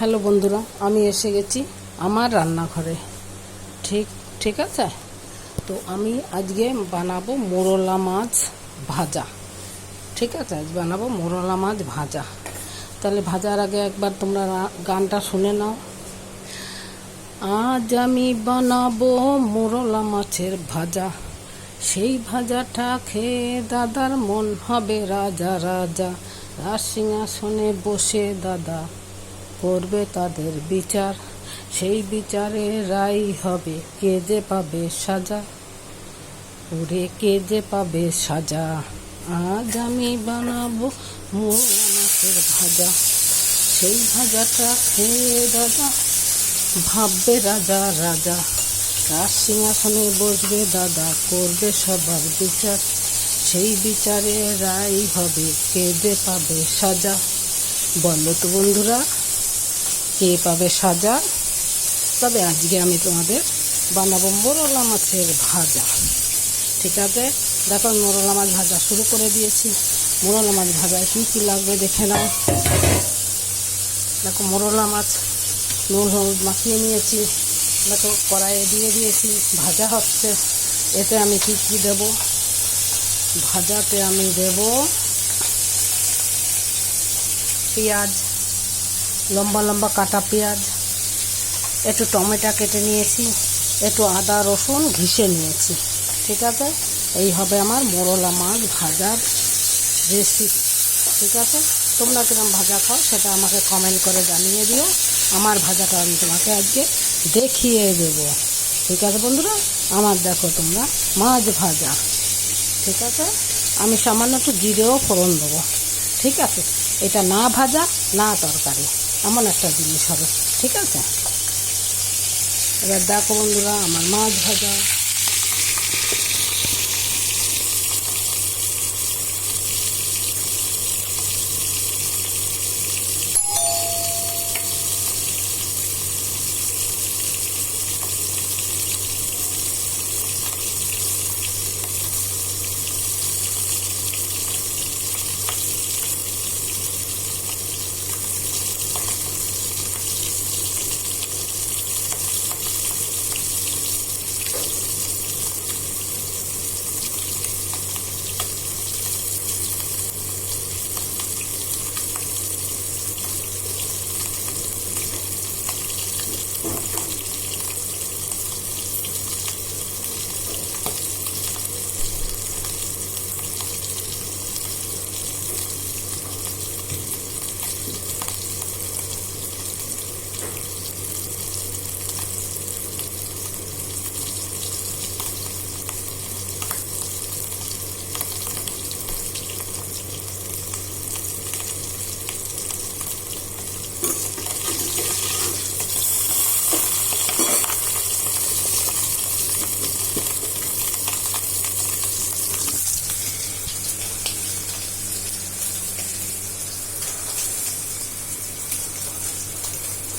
Hello বন্ধুরা, আমি এসে গেছি আমার রান্নাঘরে। ঠিক আছে। তো আমি আজকে বানাবো মোরলা মাছ ভাজা। ঠিক আছে, আজ বানাবো মোরলা মাছ ভাজা। তাহলে ভাজার আগে একবার তোমরা গানটা শুনে নাও। আজ আমি বানাবো মোরলা মাছের ভাজা, সেই ভাজাটা খেয়ে দাদার মন হবে রাজা রাজা। রাজ সিংহাসনে বসে দাদা করবে তাদের বিচার, সেই বিচারে রাই হবে কে যে পাবে সাজা, ওরে কে যে পাবে সাজা। আজ আমি বানাবো মোরলা মাছের ভাজা, সেই ভাজাটা খেয়ে দাদা ভাববে রাজা রাজা। রাজ সিংহাসনে বসবে দাদা করবে সবার বিচার, সেই বিচারে রাই হবে কে যে পাবে সাজা। বলো তো বন্ধুরা, কে পাবে সাজা? তবে আজকে আমি তোমাদের বানাবো মোরলা মাছের ভাজা। ঠিক আছে, দেখো মোরলা মাছ ভাজা শুরু করে দিয়েছি। মোরলা মাছ ভাজায় কী কী লাগবে দেখে নাও। দেখো মোরলা মাছ নুন হলুদ মাখিয়ে নিয়েছি। দেখো কড়াইয়ে দিয়ে দিয়েছি, ভাজা হচ্ছে। এতে আমি কী কী দেবো? ভাজাতে আমি দেব পেঁয়াজ, লম্বা লম্বা কাটা পেঁয়াজ, একটু টমেটো কেটে নিয়েছি, একটু আদা রসুন ঘিষে নিয়েছি। ঠিক আছে, এই হবে আমার মোরলা মাছ ভাজার রেসিপি। ঠিক আছে, তোমরা কিরম ভাজা খাও সেটা আমাকে কমেন্ট করে জানিয়ে দিও। আমার ভাজাটা আমি তোমাকে আজকে দেখিয়ে দেব। ঠিক আছে বন্ধুরা, আমার দেখো তোমরা মাছ ভাজা। ঠিক আছে, আমি সামান্য একটু জিরেও ফোড়ন দেবো। ঠিক আছে, এটা না ভাজা না তরকারি, এমন একটা জিনিস হবে। ঠিক আছে, এবার দেখো বন্ধুরা আমার মাছ ভাজা।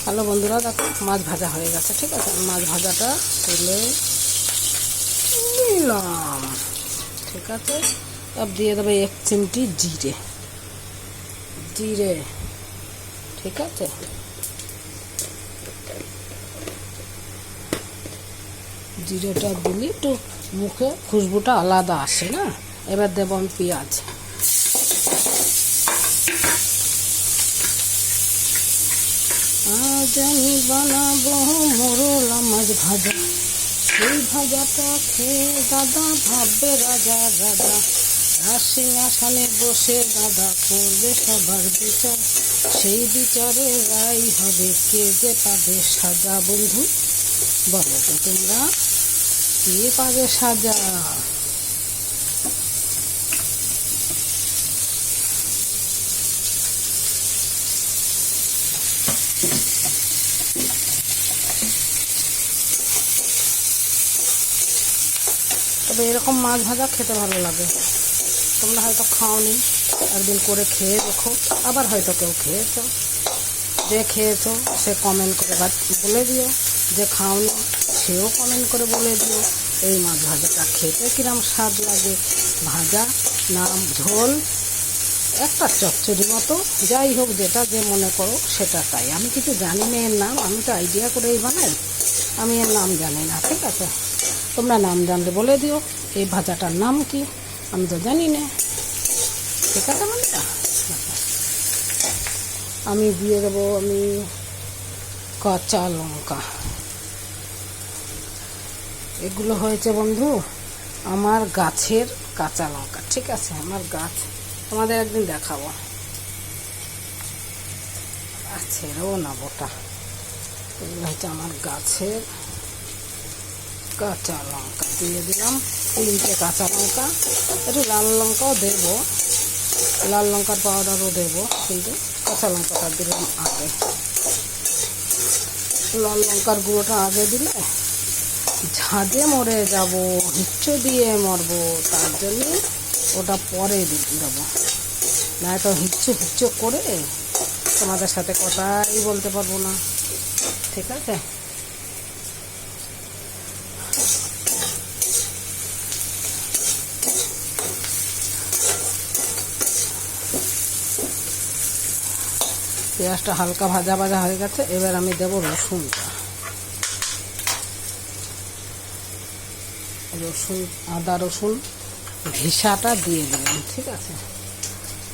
হ্যালো বন্ধুরা, দেখো মাছ ভাজা হয়ে গেছে। ঠিক আছে, মাছ ভাজাটা তুলে নিলাম। ঠিক আছে, এবার দিয়ে দেবে 1 চিমটি জিরে। ঠিক আছে, জিরেটা দিলে একটু মুখে খুশবুটা আলাদা আসে না। এবার দেবো আমি পেঁয়াজ। আজ আমি বানাবো মোরলা মাছ ভাজা, সেই ভাজাটা খেয়ে দাদা ভাববে রাজা রাজা। রাজ সিংহাসনে বসে দাদা করবে সবার বিচার, সেই বিচারে রাই হবে কে যে পাবে সাজা। বন্ধু বলো তো তোমরা, কে পাবে সাজা? তবে এরকম মাছ ভাজা খেতে ভালো লাগে। তোমরা হয়তো খাওনি, একদিন করে খেয়ে দেখো। আবার হয়তো কেউ খেয়েছো, যে খেয়েছো সে কমেন্ট করে বলে দিও, যে খাওনি সেও কমেন্ট করে বলে দিও এই মাছ ভাজাটা খেতে কিরম স্বাদ লাগে। ভাজা না ঝোল একটা চচ্চড়ি মতো, যাই হোক যেটা যে মনে করো সেটা তাই। আমি কিছু জানি না এর নাম, আমি তো আইডিয়া করেই বানাই, আমি এর নাম জানি না, ঠিক আছে? তোমরা নাম জানলে বলে দিও এই ভাজাটার নাম কি, আমি তো জানি না, ঠিক আছে বন্ধুরা? আমি দিয়ে দেবো কাঁচা লঙ্কা। এগুলো হয়েছে বন্ধু আমার গাছের কাঁচা লঙ্কা, ঠিক আছে? আমার গাছ, তোমাদের একদিন দেখাবো। ছেড়েও না বোটা, এগুলো হচ্ছে আমার গাছের কাঁচা লঙ্কা। দিয়ে দিলাম 3টে কাঁচা লঙ্কা, একটু লাল লঙ্কাও দেবো, লাল লঙ্কার পাউডারও দেবো, কিন্তু কাঁচা লঙ্কাটা দিলাম আগে। লাল লঙ্কার গুঁড়োটা আগে দিলে ঝাঁঝে মরে যাব, হিচ্চো দিয়ে মরবো, তার জন্য ওটা পরে দেবো, না তো হিচ্চো করে তোমাদের সাথে কথাই বলতে পারবো না, ঠিক আছে? পেঁয়াজটা হালকা ভাজা ভাজা হয়ে গেছে, এবার আমি দেবো রসুনটা। আদা রসুন ঘিসাটা দিয়ে দিলাম, ঠিক আছে?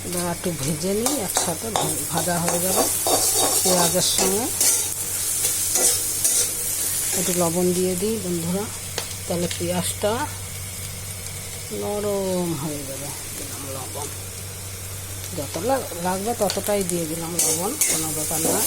এবার একটু ভেজে নিই, একসাথে ভাজা হয়ে যাবে পেঁয়াজের সঙ্গে। একটু লবণ দিয়ে দিই বন্ধুরা, তাহলে পেঁয়াজটা নরম হয়ে যাবে। দিলাম লবণ, যত লাগবে ততটাই দিয়ে দিলাম লবণ, কোনো ব্যাপার না।